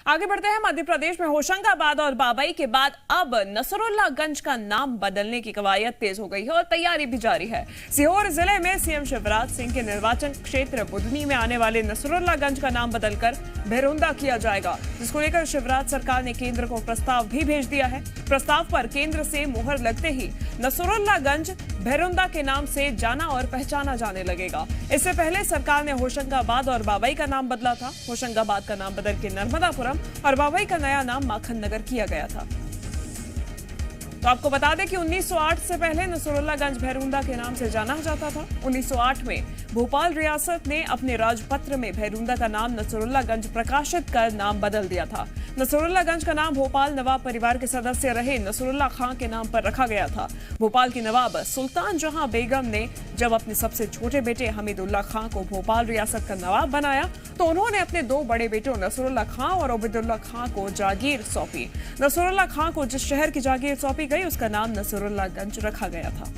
आगे बढ़ते हैं। मध्य प्रदेश में होशंगाबाद और बाबई के बाद अब नसरुल्लागंज का नाम बदलने की कवायद तेज हो गई है और तैयारी भी जारी है। सीहोर जिले में सीएम शिवराज सिंह के निर्वाचन क्षेत्र बुधनी में आने वाले नसरुल्लागंज का नाम बदलकर भेरुंदा किया जाएगा, जिसको लेकर शिवराज सरकार ने केंद्र को प्रस्ताव भी भेज दिया है। प्रस्ताव पर केंद्र से मुहर लगते ही नसरुल्लागंज भेरुंदा के नाम से जाना और पहचाना जाने लगेगा। इससे पहले सरकार ने होशंगाबाद और बाबई का नाम बदला था। होशंगाबाद का नाम बदल के नर्मदापुरम और बाबई का नया नाम माखन नगर किया गया था। तो आपको बता दें कि 1908 से पहले नसरुल्लागंज भेरुंदा के नाम से जाना जाता था। 1908 में भोपाल रियासत ने अपने राजपत्र में भेरुंदा का नाम नसरुल्लागंज प्रकाशित कर नाम बदल दिया था। नसरुल्लागंज का नाम भोपाल नवाब परिवार के सदस्य रहे नसरुल्ला खां के नाम पर रखा गया था। भोपाल की नवाब सुल्तान जहां बेगम ने जब अपने सबसे छोटे बेटे हमीदुल्ला खां को भोपाल रियासत का नवाब बनाया तो उन्होंने अपने दो बड़े बेटों नसरुल्ला खां और उबैदुल्ला खां को जागीर सौंपी। नसरुल्ला खां को जिस शहर की जागीर सौंपी गई उसका नाम नसरुल्लागंज रखा गया था।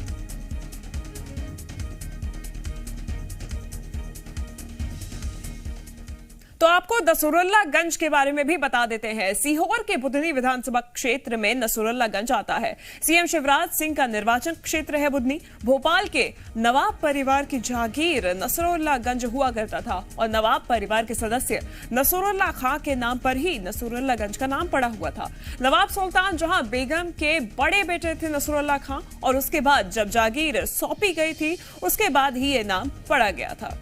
तो आपको नसरुल्लागंज के बारे में भी बता देते हैं। सीहोर के बुधनी विधानसभा क्षेत्र में नसरुल्लागंज आता है। सीएम शिवराज सिंह का निर्वाचन क्षेत्र है बुधनी। भोपाल के नवाब परिवार की जागीर नसरुल्लागंज हुआ करता था और नवाब परिवार के सदस्य नसरुल्ला खां के नाम पर ही नसरुल्लागंज का नाम पड़ा हुआ था। नवाब सुल्तान जहां बेगम के बड़े बेटे थे नसरुल्ला खां और उसके बाद जब जागीर सौंपी गई थी उसके बाद ही ये नाम पड़ा गया था।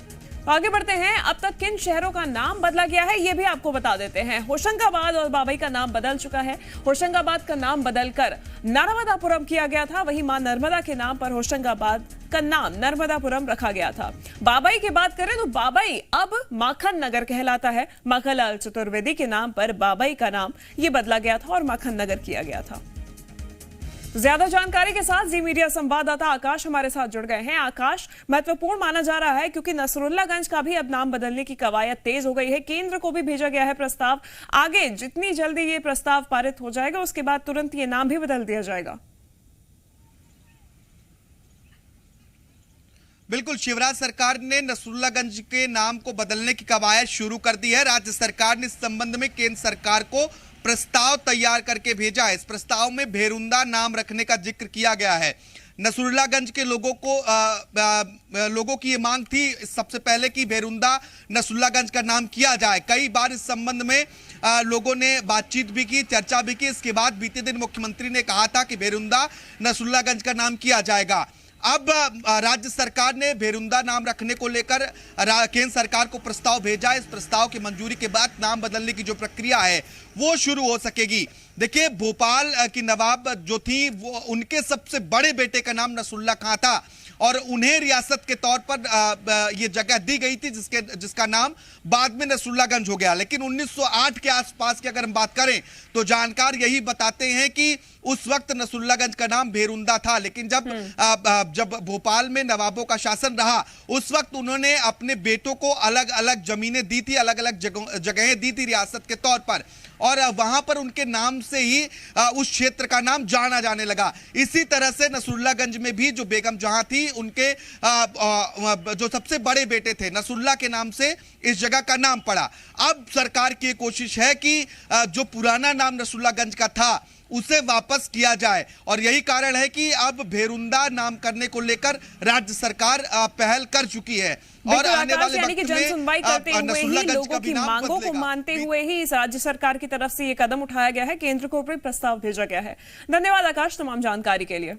आगे बढ़ते हैं। अब तक किन शहरों का नाम बदला गया है ये भी आपको बता देते हैं। होशंगाबाद और बाबई का नाम बदल चुका है। होशंगाबाद का नाम बदलकर नर्मदापुरम किया गया था। वहीं मां नर्मदा के नाम पर होशंगाबाद का नाम नर्मदापुरम रखा गया था। बाबई की बात करें तो बाबई अब माखन नगर कहलाता है। माखनलाल चतुर्वेदी के नाम पर बाबई का नाम ये बदला गया था और माखन नगर किया गया था। ज्यादा जानकारी के साथ जी मीडिया संवाददाता आकाश हमारे साथ जुड़ गए हैं। आकाश, महत्वपूर्ण माना जा रहा है क्योंकि नसरुल्लागंज का भी अब नाम बदलने की कवायद तेज हो गई है। केंद्र को भी भेजा गया है प्रस्ताव। आगे जितनी जल्दी ये प्रस्ताव पारित हो जाएगा उसके बाद तुरंत ये नाम भी बदल दिया जाएगा। बिल्कुल, शिवराज सरकार ने नसरुल्लागंज के नाम को बदलने की कवायद शुरू कर दी है। राज्य सरकार ने इस संबंध में केंद्र सरकार को प्रस्ताव तैयार करके भेजा है। इस प्रस्ताव में भेरुंदा नाम रखने का जिक्र किया गया है। नसरुल्लागंज के लोगों की ये मांग थी सबसे पहले कि भेरुंदा नसरुल्लागंज का नाम किया जाए। कई बार इस संबंध में लोगों ने बातचीत भी की, चर्चा भी की। इसके बाद बीते दिन मुख्यमंत्री ने कहा था कि भेरुंदा नसरुल्लागंज का नाम किया जाएगा। अब राज्य सरकार ने भेरुंदा नाम रखने को लेकर केंद्र सरकार को प्रस्ताव भेजा है। इस प्रस्ताव की मंजूरी के बाद नाम बदलने की जो प्रक्रिया है वो शुरू हो सकेगी। देखिए, भोपाल की नवाब जो थी वो उनके सबसे बड़े बेटे का नाम नसरुल्ला खां था और उन्हें रियासत के तौर पर ये जगह दी गई थी जिसका नाम बाद में नसरुल्लागंज हो गया। लेकिन 1908 के आसपास की अगर हम बात करें तो जानकार यही बताते हैं कि उस वक्त नसरुल्लागंज का नाम भेरुंदा था। लेकिन जब भोपाल में नवाबों का शासन रहा उस वक्त उन्होंने अपने बेटों को अलग अलग जमीनें दी थी, अलग अलग जगहें दी थी रियासत के तौर पर, और वहां पर उनके नाम से ही उस क्षेत्र का नाम जाना जाने लगा। इसी तरह से नसरुल्लागंज में भी जो बेगम जहां थी उनके जो सबसे बड़े बेटे थे नसरुल्ला के नाम से इस जगह का नाम पड़ा। अब सरकार की कोशिश है कि जो पुराना नाम नसरुल्लागंज का था उसे वापस किया जाए और यही कारण है कि अब भेरुंदा नाम करने को लेकर राज्य सरकार पहल कर चुकी है। और आने वाले वक्त में जन सुनवाई करते हुए ही लोगों की मांगों को मानते हुए ही इस राज्य सरकार की तरफ से ये कदम उठाया गया है। केंद्र को भी प्रस्ताव भेजा गया है। धन्यवाद आकाश तमाम जानकारी के लिए।